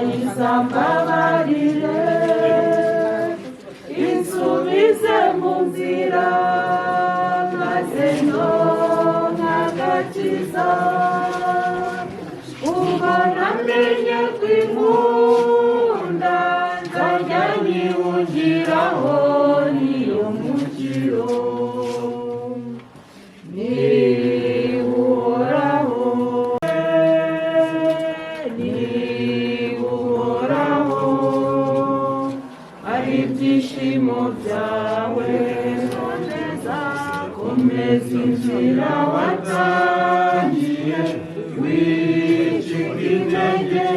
izambabarire insubize mu nzira maze ndonke agakiza ubona menye kwinkunda nzajya nyihungiraho niyo mukiro ibyishimo byawe komeza inzira watangiye wicika intege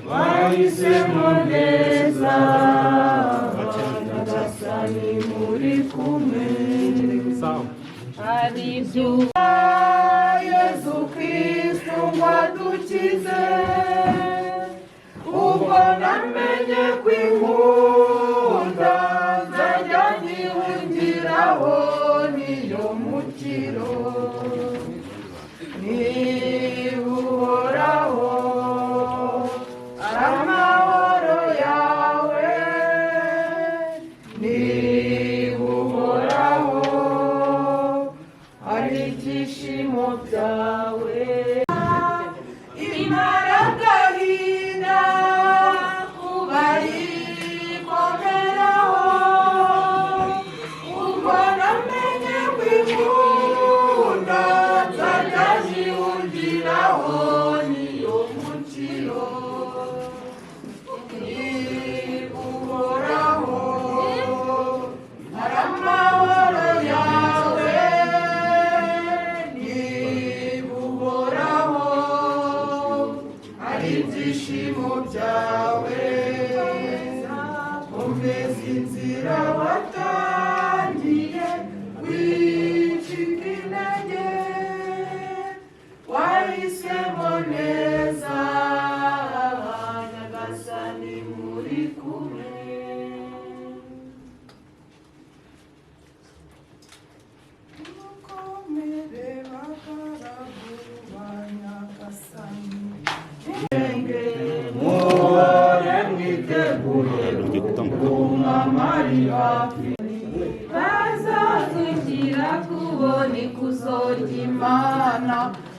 wahisemo neza nyagasani muri kumwe hari ibyo Yesu Kristo wadukize ubwo namenye kwinkunda nzajya nyihungiraho niyo mukiro nibuhoraho amahoro yawe nibuhoraho ari ibyishimo byawe ibyishimo byawe komeza inzira watangiye wicika intege wahisemo neza nyagasani muri kumwe mukomere bagaragu ba nyagasani bazazugira kubona ikuzo ry'Imana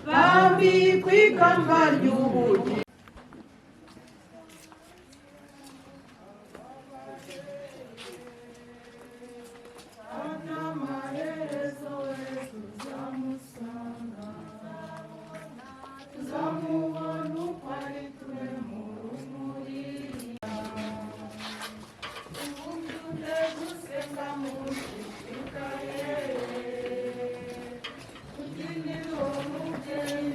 bambikwa ikamba ry'ubugingo amaherezo tuzamusanga tuzamubona uko ari twe mu rumuri gusenga mu gishikaye kubyinira umubyeyi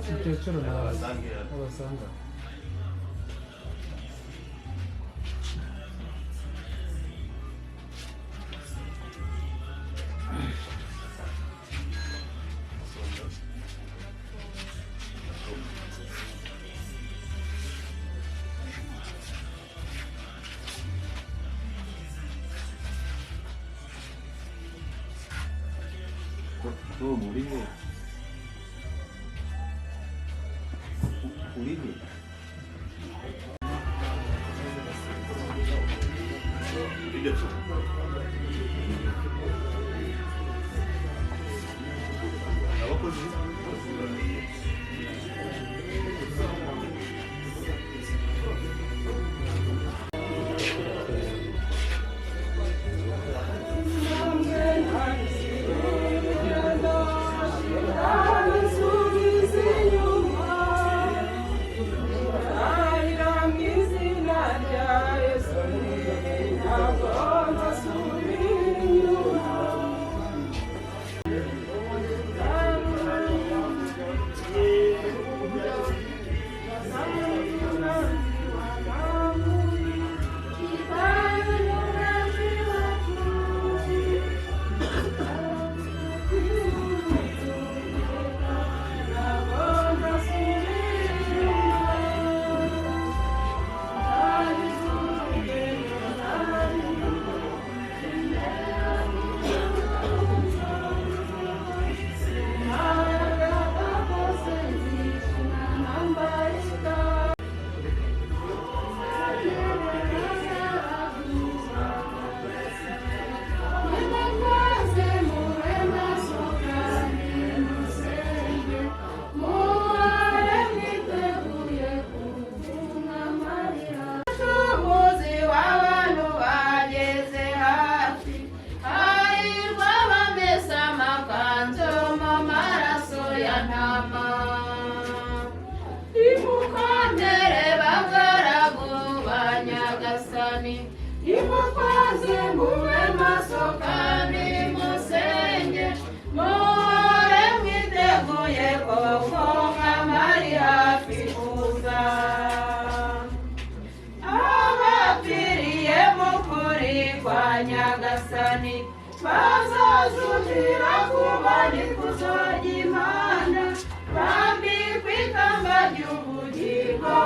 umukecuru abasanga 그거 우리네. 우리네. 이겼어. 나왔거든. Nyagasani bazazutira kubani kuzajimana bambi kwikamba ry'ubugingo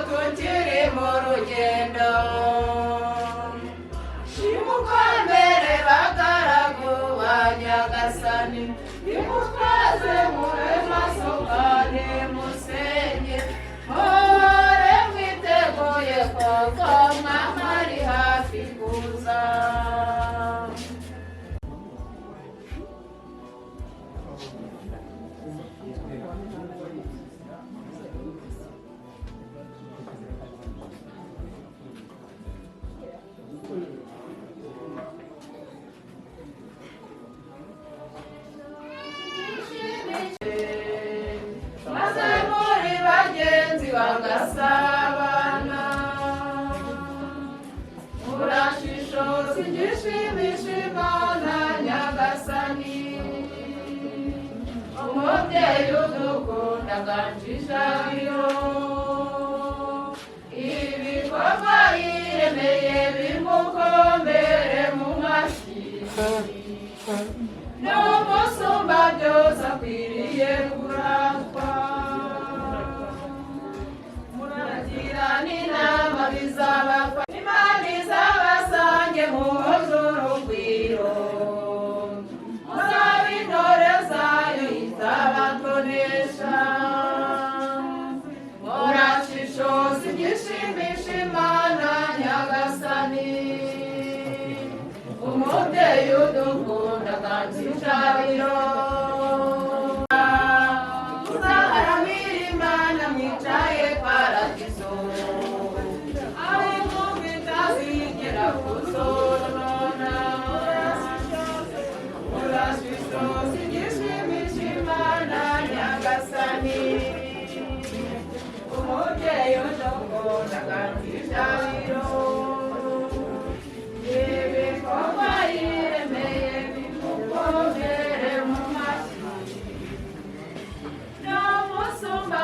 tukiri mu rugendo nimukomere bagaragu ba Nyagasani nimutwaze mube maso kandi musenge muhore mwiteguye kuko mwami ari hafi kuza. maze muri bagenzi bagasabana murashishoza igishimisha Imana Nyagasani umubyeyi udukunda aganjijabiro ibikorwa yiremeye bimukombere mu mashyi n'umusumba byose akwiriye kuratwa muragirana inama bizabafasha Imana izabasange muhoze urugwiro muzabe intore zayo izabatonesha murashishoza igishimisha Imana Nyagasani umubyeyi udukunda aganjijabiro muzaharamira Imana mwicaye paradizo aho inkunga itazigera kuzonona murashishoza igishimisha Imana Nyagasani umubyeyi udukunda aganjijabiro ibikorwa yiremeye bimukomere mu mashyi n'umusumba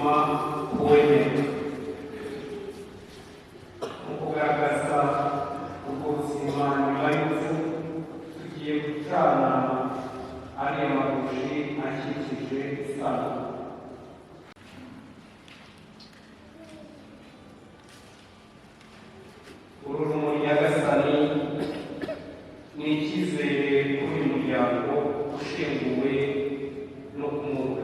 ubuzima wemera mu kugaragaza ubwo buzima nyuma y'urupfu tugiye gucana ariya mabuji akikije isanduku. uru rumuri nyagasani ni icyizere kuri uyu muryango ushenguwe no kumwuka.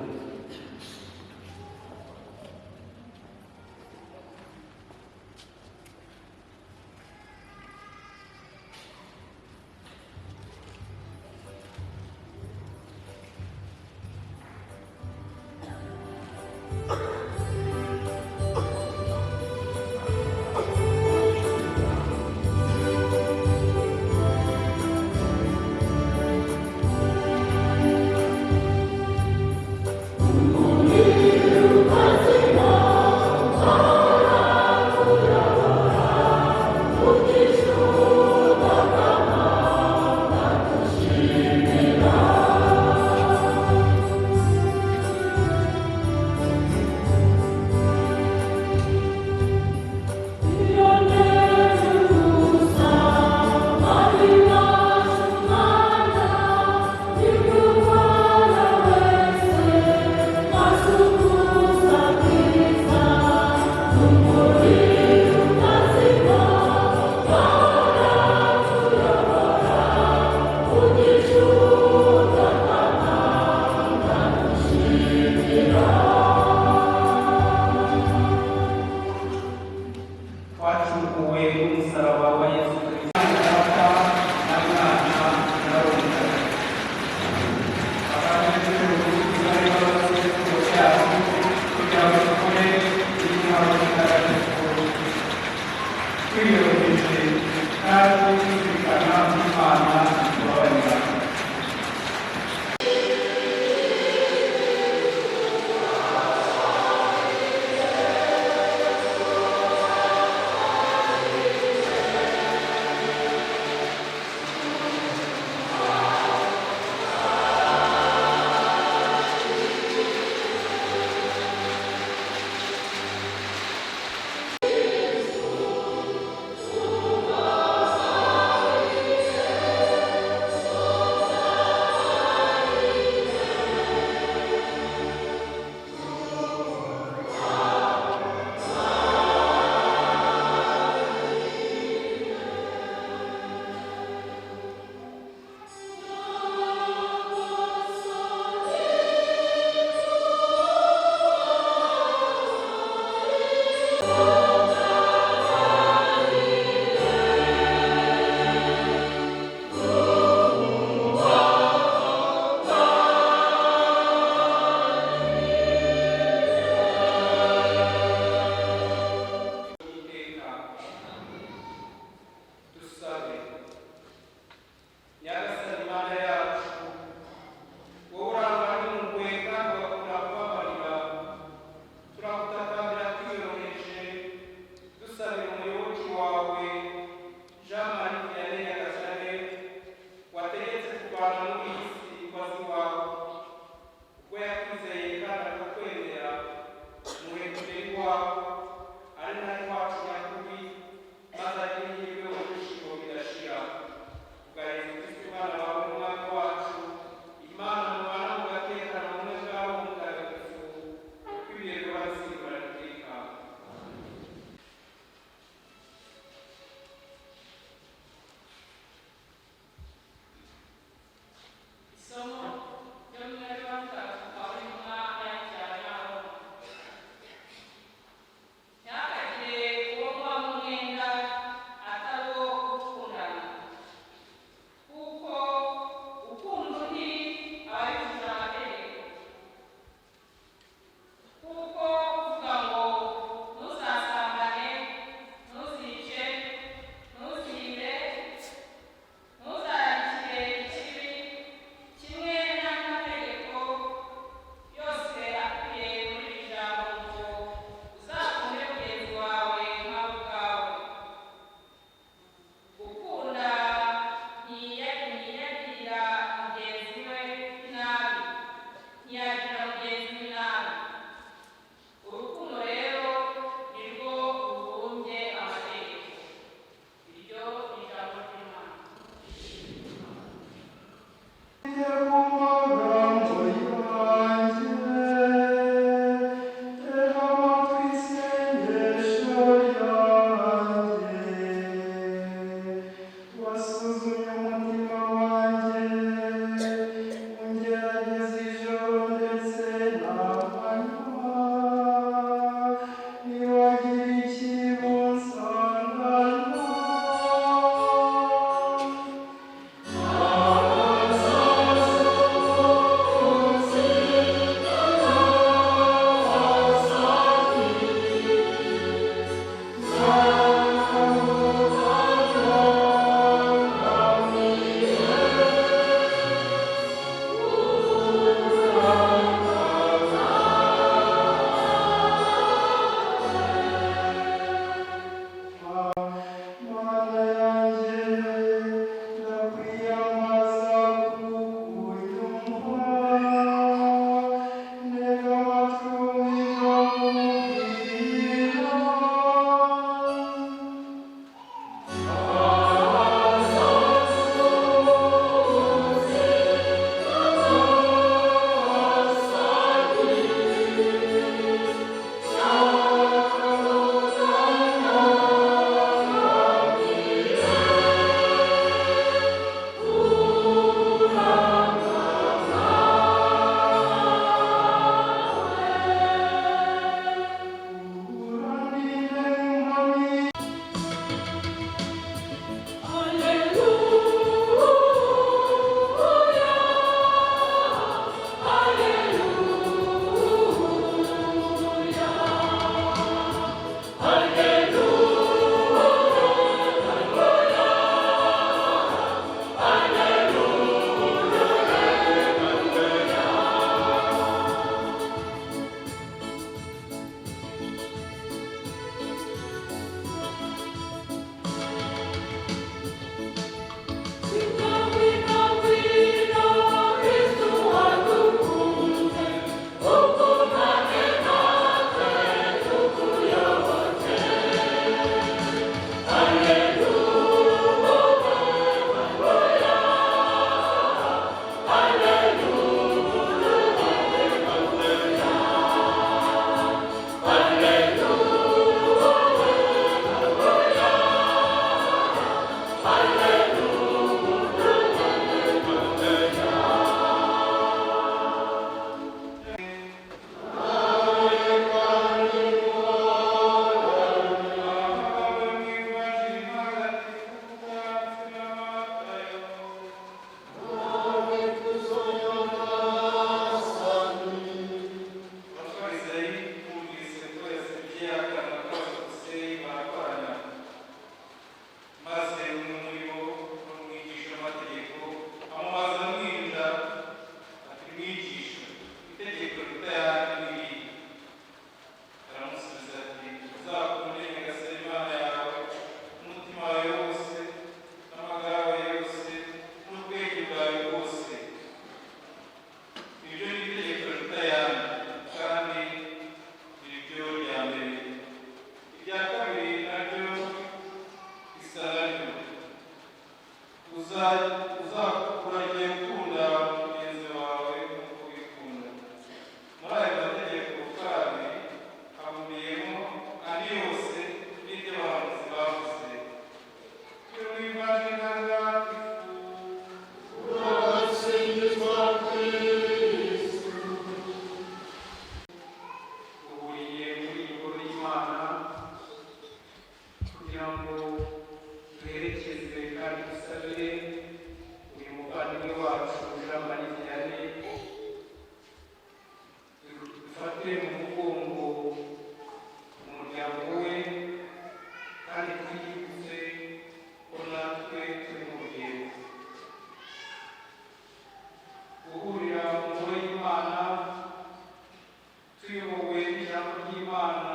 ijambo ry'Imana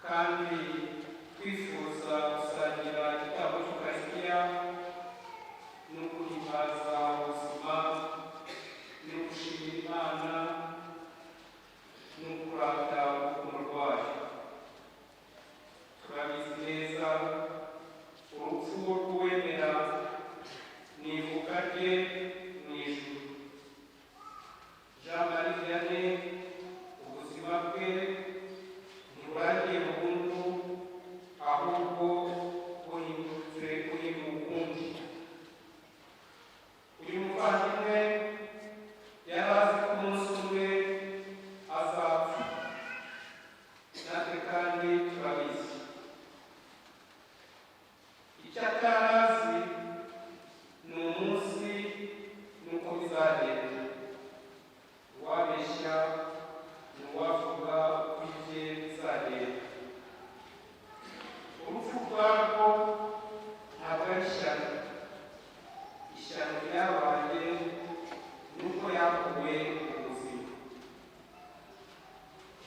kandi twifuza gusangira igitambo cy'Ukaristiya no guhimbaza ubuzima no gushimira Imana no kurata urukundo rwayo. Turabizi neza urupfu rw'uwemera ni ivuka rye mu ijuru. Jean Marie Vianney ubuzima bwe ntiburagiye burundu, ahubwo buhindutse ukundi. Uyu muvandimwe yari azi ko umunsi umwe azapfa, natwe kandi turabizi. Icyo atari azi ni umunsi n'uko bizagenda. Uwabeshya ni uwavuga uko ibye bizagenda. Urupfu rwarwo ntabwo ari ishyano. Ishyano ryabaye nuko yakuwe ubuzima.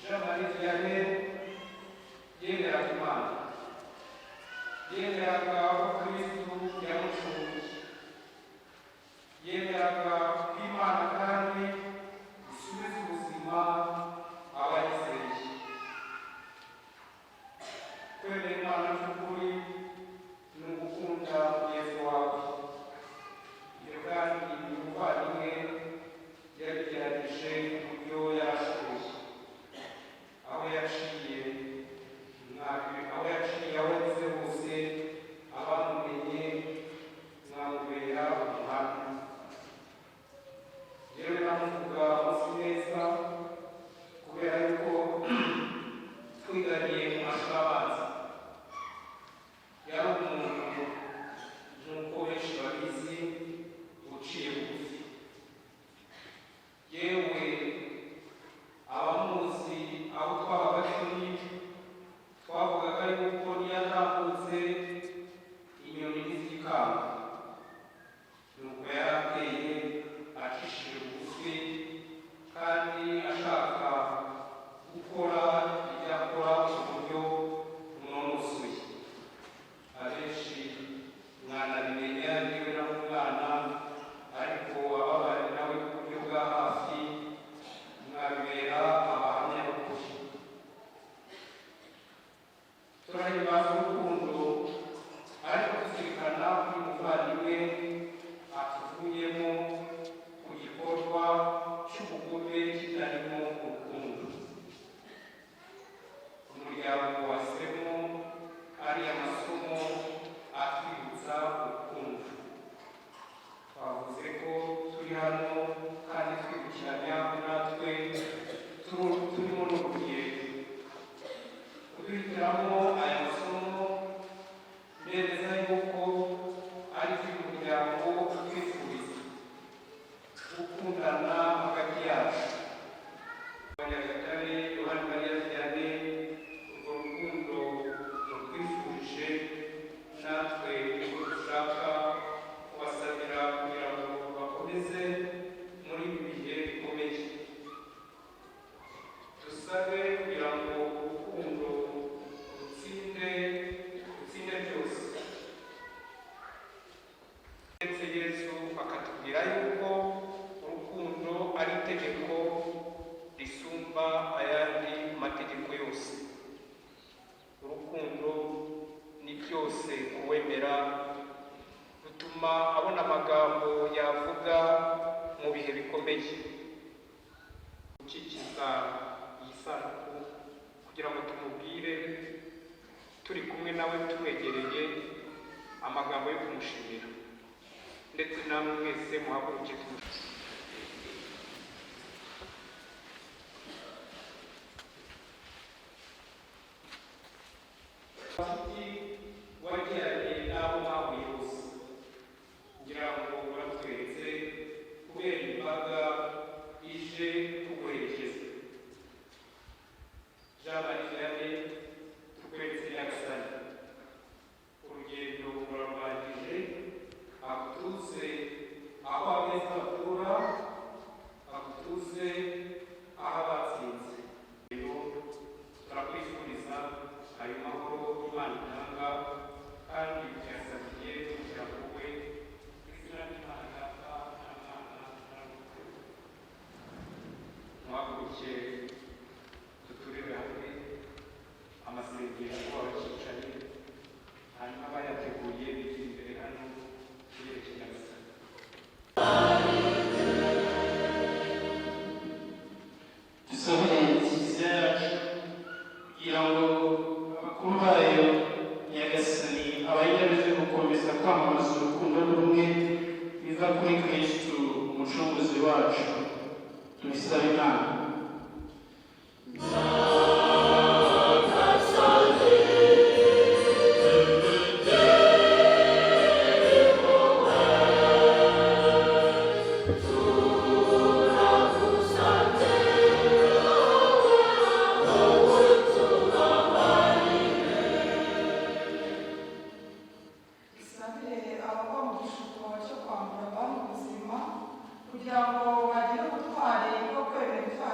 Jean Marie Vianney yemeraga Imana, yemeraga ko Kristo yamucunguye, yemeraga ko Imana kandi isubiza ubuzima abayizeye. Kwemera Imana by'ukuri ni ugukunda mugenzi wawe. Ibyo kandi uyu muvandimwe yabigerageje ku buryo yarashoboye. Aho yaciye aho yanyuze hose, abamumenye mwamubera umuhanga. Rero namuvuga muzi neza kubera yuko twigariye mu mashuri abanza. Yari umuntu nk'uko benshi babizi uciye bugufi. Yewe abamuzi aho twabaga turi twavugaga yuko niyo atambutse inyoni ntizikanga. Nuko yari ateye acishije bugufi kandi ashaka gukora ibyo akora mu buryo bunonosoye. Abenshi mwanabimenya niwe na umwana, ariko ababana nawe ku buryo bwa hafi mwabibera abahamya b'ukuri. Turahimbaza urukundo, ariko tuzirikana ko uyu muvandimwe atuvuyemo ku gikorwa cy'ubugome kitarimo urukundo. Umuryango wasemo ari amasomo atwibutsa urukundo. Twavuze ko turi hano kandi twibukiranya natwe turimo n'urugendo. Kuduhitiramo aya masomo neza yuko ari iby'umuryango twifuriza gukundana hagati yacu. Abanyagatare Yohani Maria Vianney, urwo rukundo rutwifurije natwe niko dushaka kubasabira kugira ngo bakomeze muri ibi bihe bikomeye. Dusabe kugira ngo urukundo rutsinde byose. Ndetse Yesu akatubwira yuko urukundo ari itegeko risumba ayandi mategeko yose. Urukundo ni byose kuwemera, rutuma abona amagambo yavuga mu bihe bikomeye. Gukikiza iyi sanduku kugira ngo tumubwire turi kumwe nawe tumwegereye amagambo yo kumushimira, ndetse namwe mwese muhaguruke tumushimire. Wagiranye n'abo mwahuye bose, ngira ngo baratweretse kubera imbaga ije kuguherekeza. Jean Marie Vianney tukweretse Nyagasani. Urugendo rurarangije, aho tuze aho abeza kugira ngo abakuru bayo nyagasani abayinyarije gukomeza kwamamaza urukundo n'ubumwe biva kuri kristu umucunguzi wacu. Tubisabe Imana. Isabire abava mu gishuko cyo kwambura abandi ubuzima kugira ngo bagire ubutwari bwo kwemera icyaha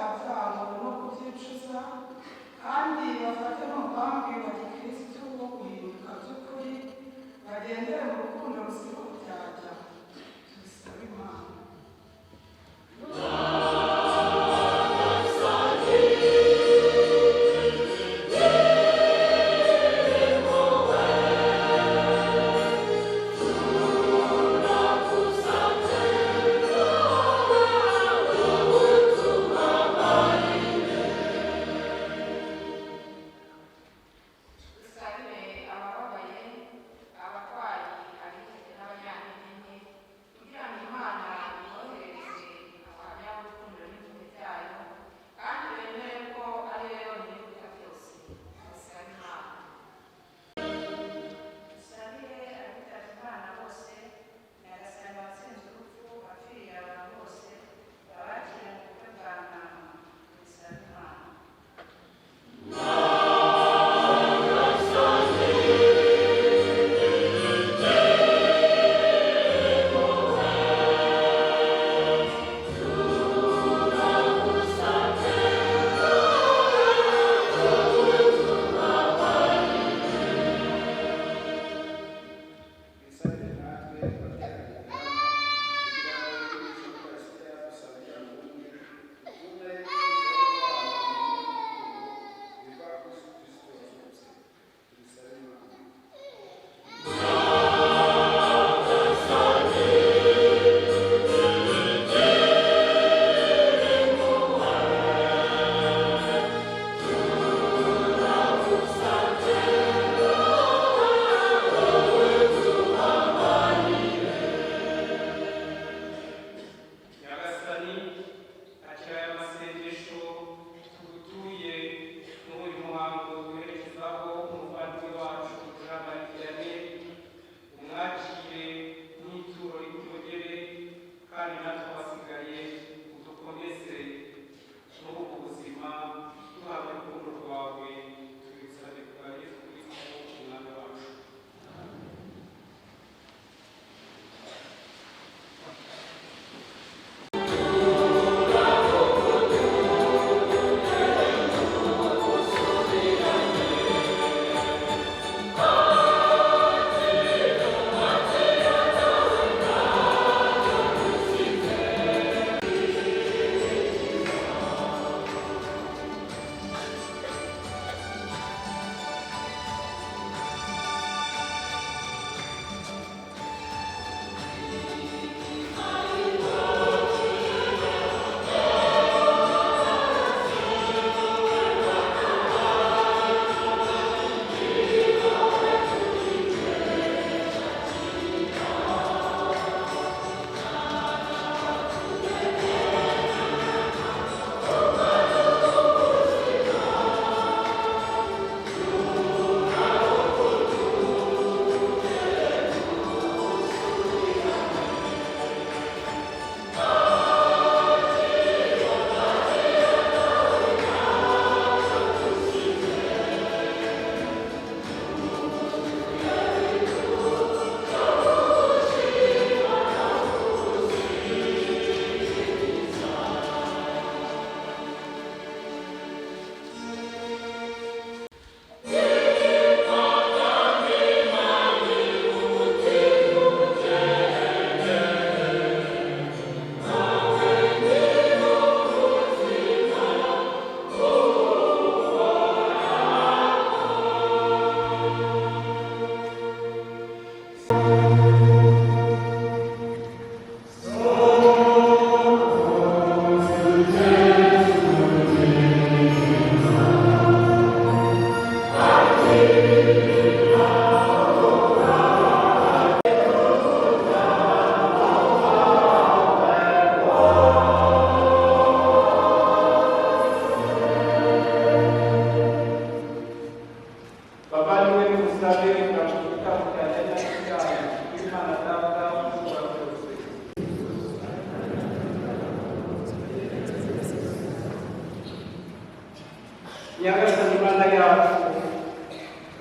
nyagasani Imana yacu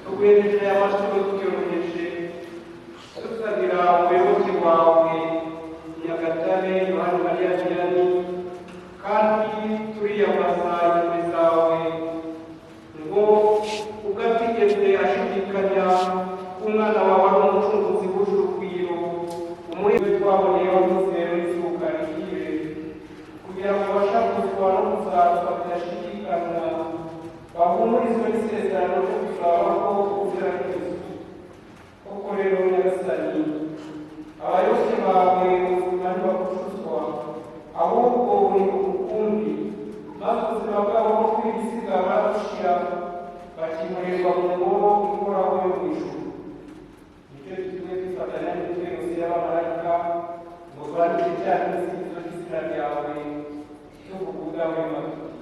tuguhereje amashuri tuyoroheje dusabira umuyoboke wawe Nyagatare Yohani Mariya Vianney kandi turiyambaza imbere zawe ngo ugatigeze ashidikanya umwana wawe ari umucunguzi wuje urugwiro umurebe twaboneye wamuzero n'izuka rihire kugira ngo babashe kuzwa no kuzazwa bidashidikanywa bahumurizwe n'isezerano ryo kuzabaho ubuziraherezo koko rero nyagasani abayoboke bawe ubuzima ntibakuzuzwa ahubwo buri ukundi maze ubuzima bwabo bwo kwibisigara bushira bakimurirwa mu ngoro ihoraho yo mu ijuru nicyo gitumye twifatanya n'imitwe yose y'abamarayika ngo twandike cya n'imisingizo cy'izina ryawe tuvuga ubwawe matuti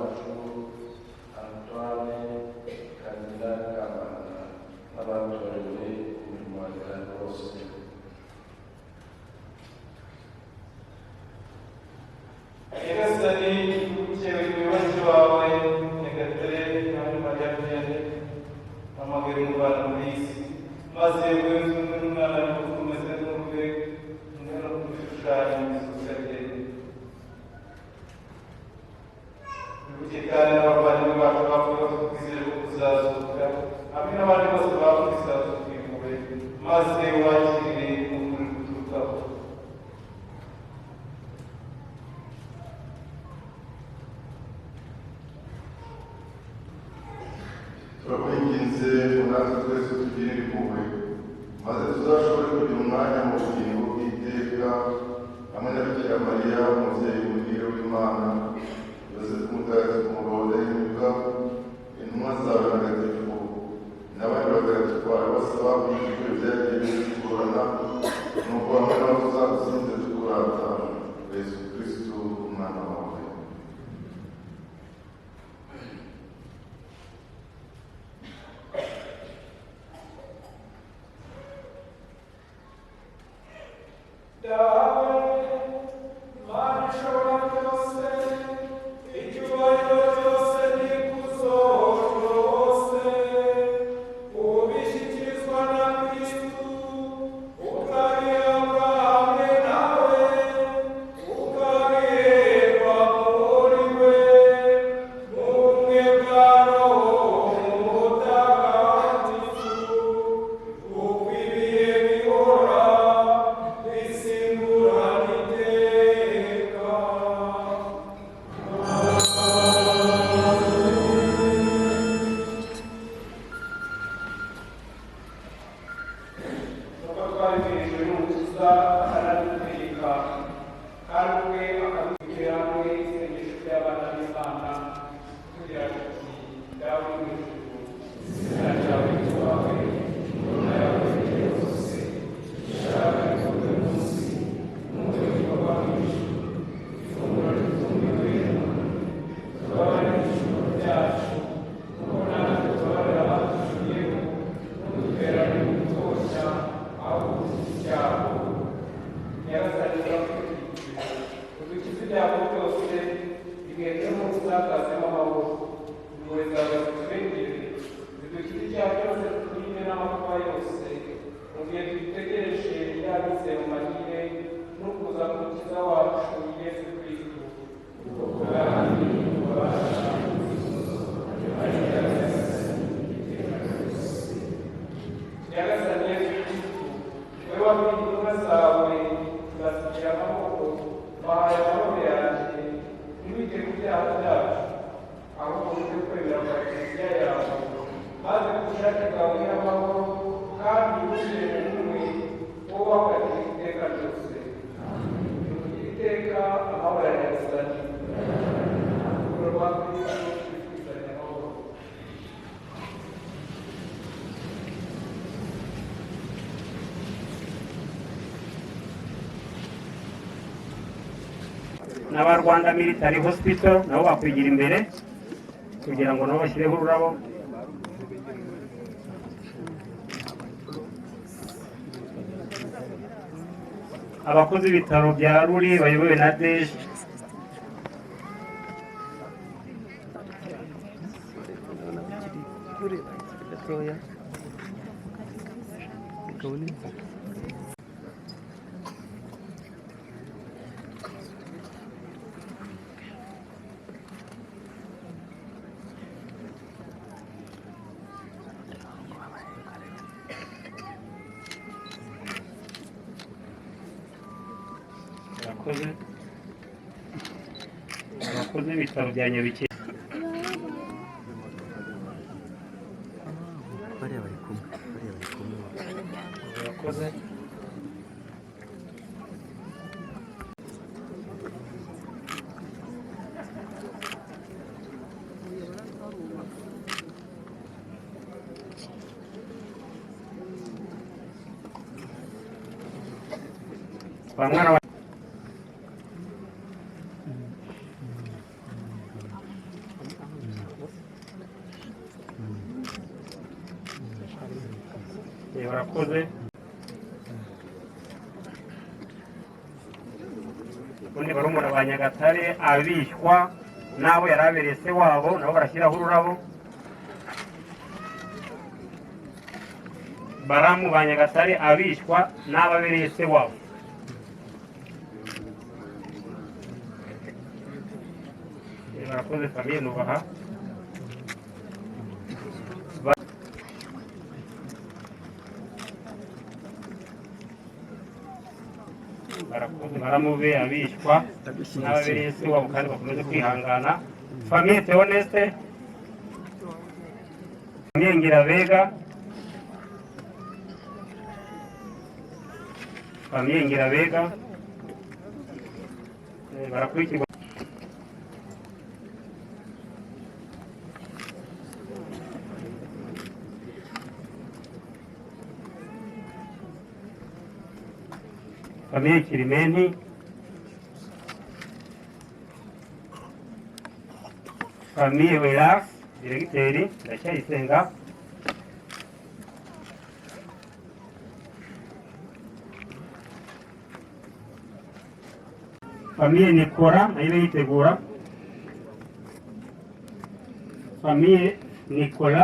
wacu Antoine Kanira Kamana n'abatorewe imirimo ya bose. Nyagasani ukewe umuyobozi wawe Nyagatare kandi Mariya Vianney amagara umubano mu isi maze wenzwe n'umwana w'ukomeze n'umwe no gushushanya imisozi wibuke kandi n'abavandimwe bacu bavuga ko twizere ko kuzazuka hamwe n'abandi bose bavuga izazuka impuhwe maze wakire ukuri guturukaho. turakwinginze natwe twese tugirire impuhwe maze tuzashobore kugira umwanya mu bugingo bw'iteka hamwe na Bikira Mariya umubyeyi muhire w'Imana, Yosefu mutagatifu umugabo udahinyuka, intumwa zawe ntagatifu n'abandi batagatifu bawe bose bakurikijwe byagiye bitugorana nuko hamwe nabo tuzagusinze tukurata Yesu Kristo umwana wawe. n'aba Rwanda Military Hospital nabo bakwigira imbere kugira ngo nabo bashyireho ururabo. Abakozi b'ibitaro bya Ruli bayobowe na Deje, abakozi b'ibitaro bya Nyabikere. Abakozi mwana wa barakoze. Ubundi barumuna ba Nyagatare abishywa n'abo yari abereye se wabo nabo barashyiraho ururabo. Baramu ba Nyagatare abishywa n'abo abereye se wabo. Barakoze famiye nubaha. Barakoze baramube abishywa n'ababereye se wabo kandi bakomeze kwihangana. Famiye Theoneste, famiye Ngirabega, famiye Ngirabega barakurikirwa. Famiye Kirimenti, famiye Welas, diregiteri Ndacyayisenga, famiye Nikora nayo yitegura, famiye Nikola,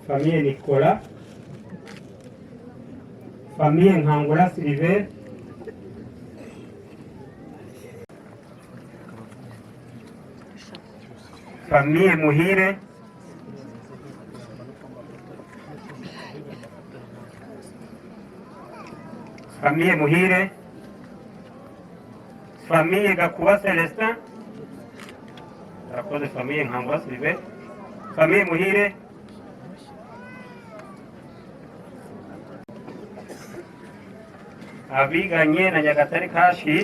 famiye Nikola, famiye Nkangura Sylvain, famiye Muhire, famiye Muhire, famiye Gakuba Celestin, barakoze famiye Nkangura Sylvain, famiye Muhire, abiganye na Nyagatare Kashi,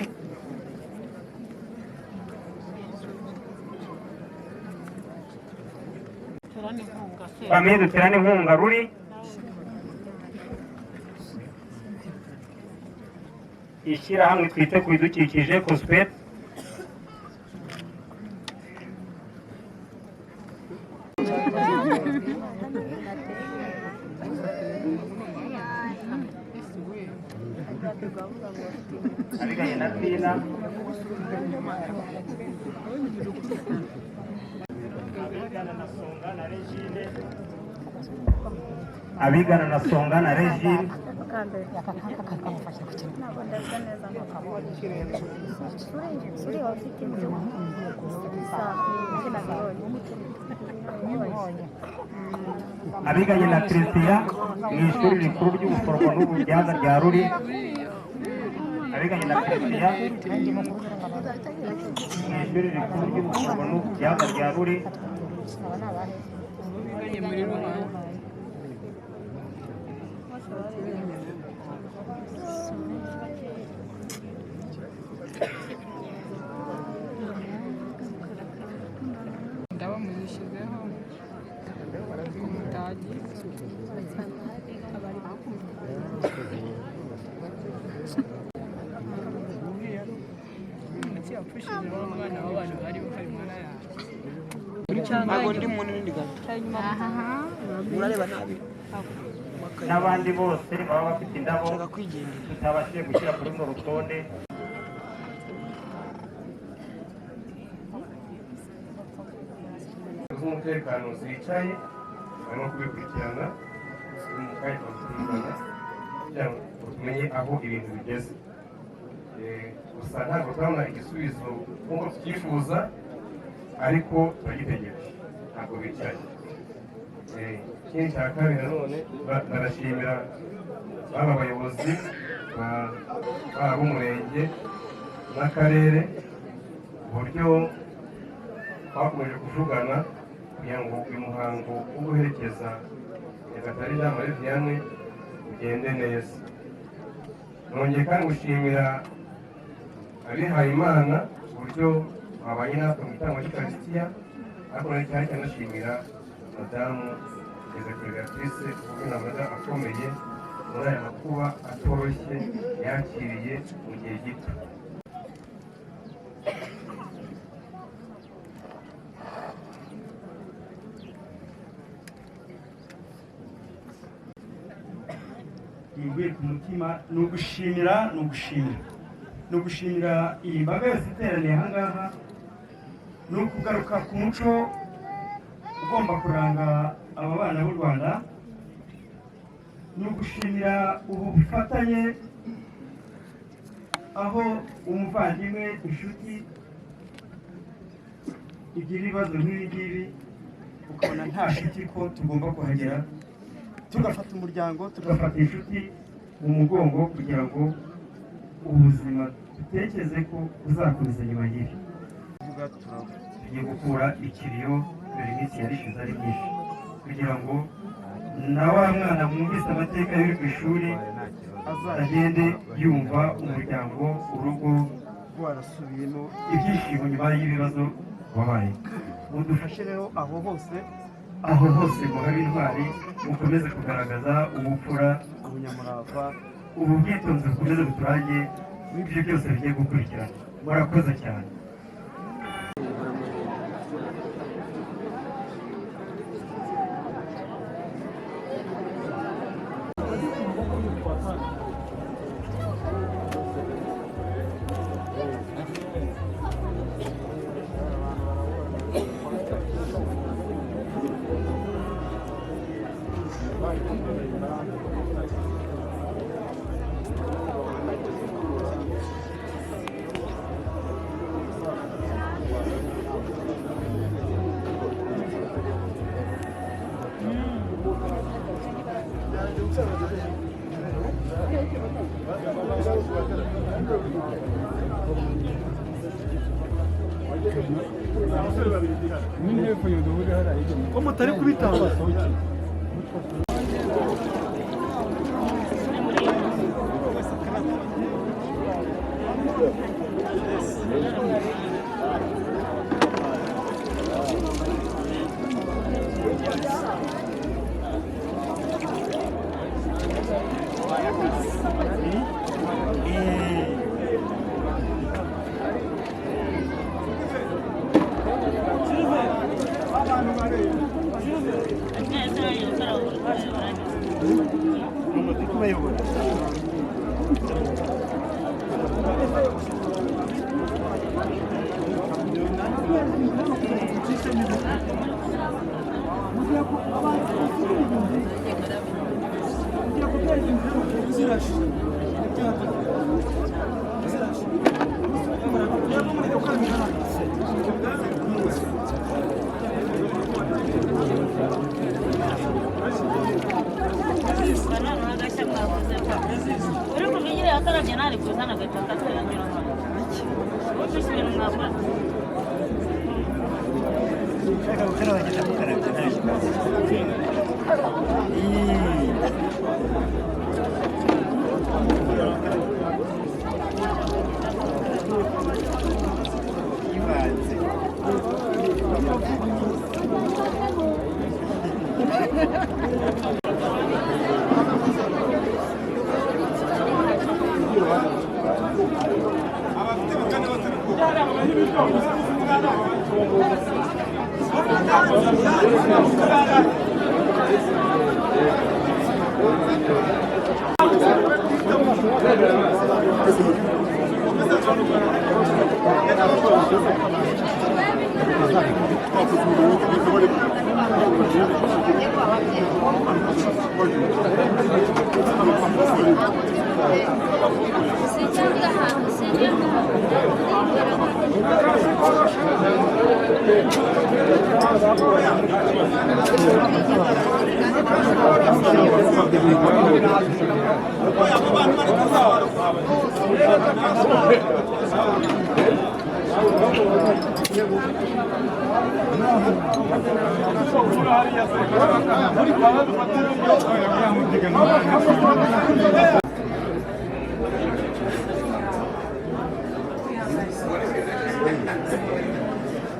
famiye Duterane Inkunga Ruri, ishyirahamwe twite ku bidukikije COSPET, abiganye na Pina, abigana na Songa na Regine, abiganye na Christian mu ishuri rikuru ry'ubuforomo n'ububyaza rya Ruri, abiganye na Christian mu ishuri rikuru ry'ubuforomo n'ububyaza rya Ruri, ndaba muzishyizeho umudage umwana w'abantu bari bari mu ntara ntabwo ndi munini ndi gato murareba nabi n'abandi bose baba bafite indabo tutabashije gushyira kuri runo rutonde. z'umutekano zicaye barimo kubikurikirana mu kanya bakurikiranira kugira ngo tumenye aho ibintu bigeze. Gusa ntabwo turabona igisubizo nk'uko tubyifuza, ariko turagitegereje, ntabwo bicaye. Ikindi cya kabiri nanone barashimira baba abayobozi b'umurenge n'akarere uburyo bakomeje kuvugana kugira ngo uyu muhango wo guherekeza Nyagatare Jean Marie Vianney ugende neza. Nongeye kandi gushimira abihaye Imana uburyo babanye natwe mu gitaramo cy'Ukarisitiya, ariko cyane cyane nashimira madamu Beatrice ubunamaga akomeye muri aya makuba atoroshye yakiriye mu gihe gito. kinguye ku mutima ni ugushimira iyi mbaga yose iteraniye aha ngaha, ni ukugaruka ku muco ugomba kuranga aba bana b'u Rwanda, ni ugushimira ubu bufatanye aho umuvandimwe inshuti igira ibibazo nk'ibi ngibi ukabona nta shuti ko tugomba kuhagera, tugafata umuryango tugafata inshuti mu mugongo kugira ngo ubuzima dutekereze ko buzakomeza nyuma y'ibi. Tugiye gukura ikiriyo dore iminsi yarishize ari myinshi, kugira ngo na wa mwana mwumvise amateka yo ku ishuri azagende yumva umuryango, urugo rwarasubiyemo ibyishimo nyuma y'ibibazo wabaye. Mudufashe rero aho hose muhabe intwari, mukomeze kugaragaza ubupfura, ubunyamurava, ubu bwitonzi bukomeze buturange n'ibyo byose bigiye gukurikirana. Murakoze cyane. ko mutari kubitanga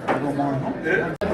Algum